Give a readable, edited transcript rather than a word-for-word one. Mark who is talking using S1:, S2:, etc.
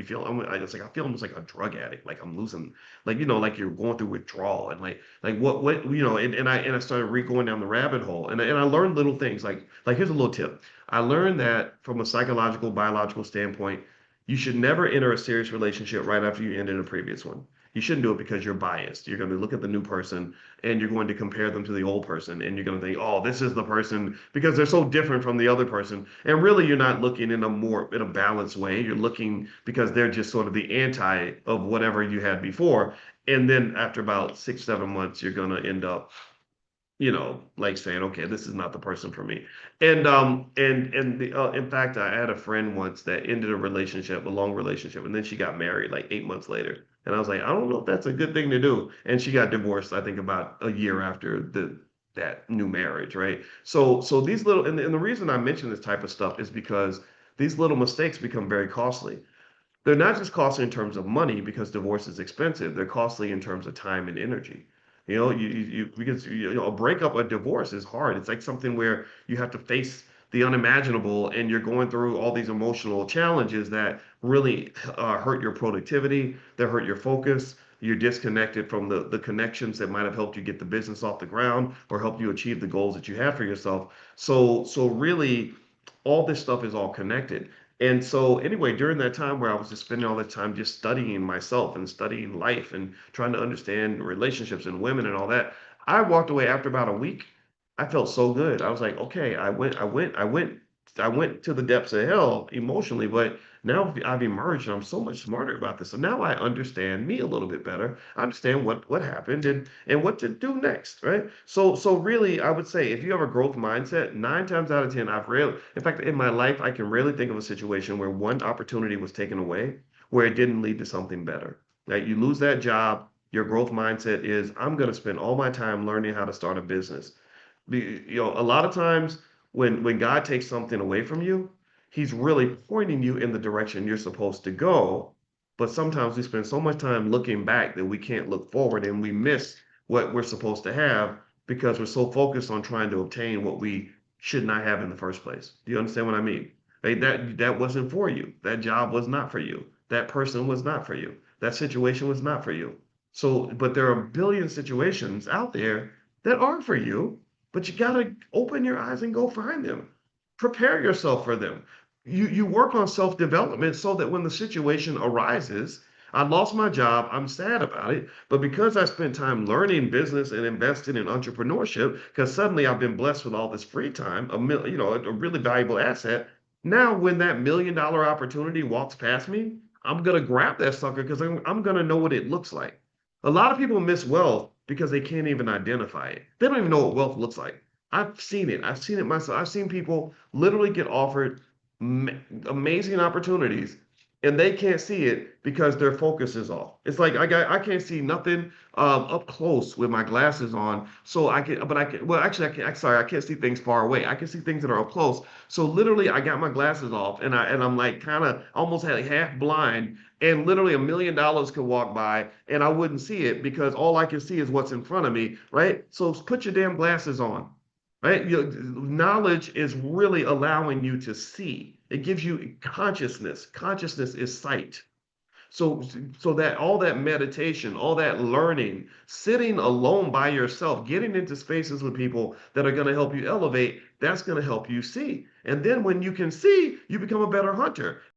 S1: feel, it's like I feel almost like a drug addict, like I'm losing, like, like you're going through withdrawal, and like what, and I started going down the rabbit hole, and I learned little things, like here's a little tip. I learned that from a psychological, biological standpoint, you should never enter a serious relationship right after you ended a previous one. You shouldn't do it because you're biased. You're going to look at the new person and you're going to compare them to the old person, and you're going to think, oh, this is the person because they're so different from the other person. And really, you're not looking in a balanced way. You're looking because they're just sort of the anti of whatever you had before. And then after about 6, 7 months, you're going to end up, like saying, okay, this is not the person for me. And in fact, I had a friend once that ended a long relationship, and then she got married like 8 months later. And I was like, I don't know if that's a good thing to do. And she got divorced, I think, about a year after that new marriage, right? So these little, and the reason I mention this type of stuff is because these little mistakes become very costly. They're not just costly in terms of money because divorce is expensive. They're costly in terms of time and energy. Because a breakup, a divorce is hard. It's like something where you have to face the unimaginable, and you're going through all these emotional challenges that really hurt your productivity, that hurt your focus. You're disconnected from the connections that might have helped you get the business off the ground or helped you achieve the goals that you have for yourself. So really, all this stuff is all connected. And so, anyway, during that time where I was just spending all that time just studying myself and studying life and trying to understand relationships and women and all that, I walked away after about a week. I felt so good. I was like, okay, I went to the depths of hell emotionally, but now I've emerged and I'm so much smarter about this. So now I understand me a little bit better. I understand what happened and what to do next, right? So really, I would say if you have a growth mindset, 9 times out of 10, in fact, in my life, I can rarely think of a situation where one opportunity was taken away where it didn't lead to something better. Like you lose that job, your growth mindset is I'm going to spend all my time learning how to start a business. A lot of times when God takes something away from you, He's really pointing you in the direction you're supposed to go. But sometimes we spend so much time looking back that we can't look forward, and we miss what we're supposed to have because we're so focused on trying to obtain what we should not have in the first place. Do you understand what I mean? Like that wasn't for you. That job was not for you. That person was not for you. That situation was not for you. So, but there are a billion situations out there that are for you, but you gotta open your eyes and go find them. Prepare yourself for them. You work on self-development so that when the situation arises, I lost my job, I'm sad about it, but because I spent time learning business and investing in entrepreneurship, because suddenly I've been blessed with all this free time, a really valuable asset. Now, when that $1 million opportunity walks past me, I'm gonna grab that sucker because I'm gonna know what it looks like. A lot of people miss wealth because they can't even identify it. They don't even know what wealth looks like. I've seen it. I've seen it myself. I've seen people literally get offered amazing opportunities and they can't see it because their focus is off. It's like I can't see nothing up close with my glasses on. So I can, but I can. Well, actually, I can. Sorry, I can't see things far away. I can see things that are up close. So literally, I got my glasses off, and I'm like kind of almost like half blind, and literally $1 million could walk by, and I wouldn't see it because all I can see is what's in front of me. Right. So put your damn glasses on. Right? Knowledge is really allowing you to see. It gives you consciousness. Consciousness is sight. So, so that all that meditation, all that learning, sitting alone by yourself, getting into spaces with people that are going to help you elevate, that's going to help you see. And then when you can see, you become a better hunter.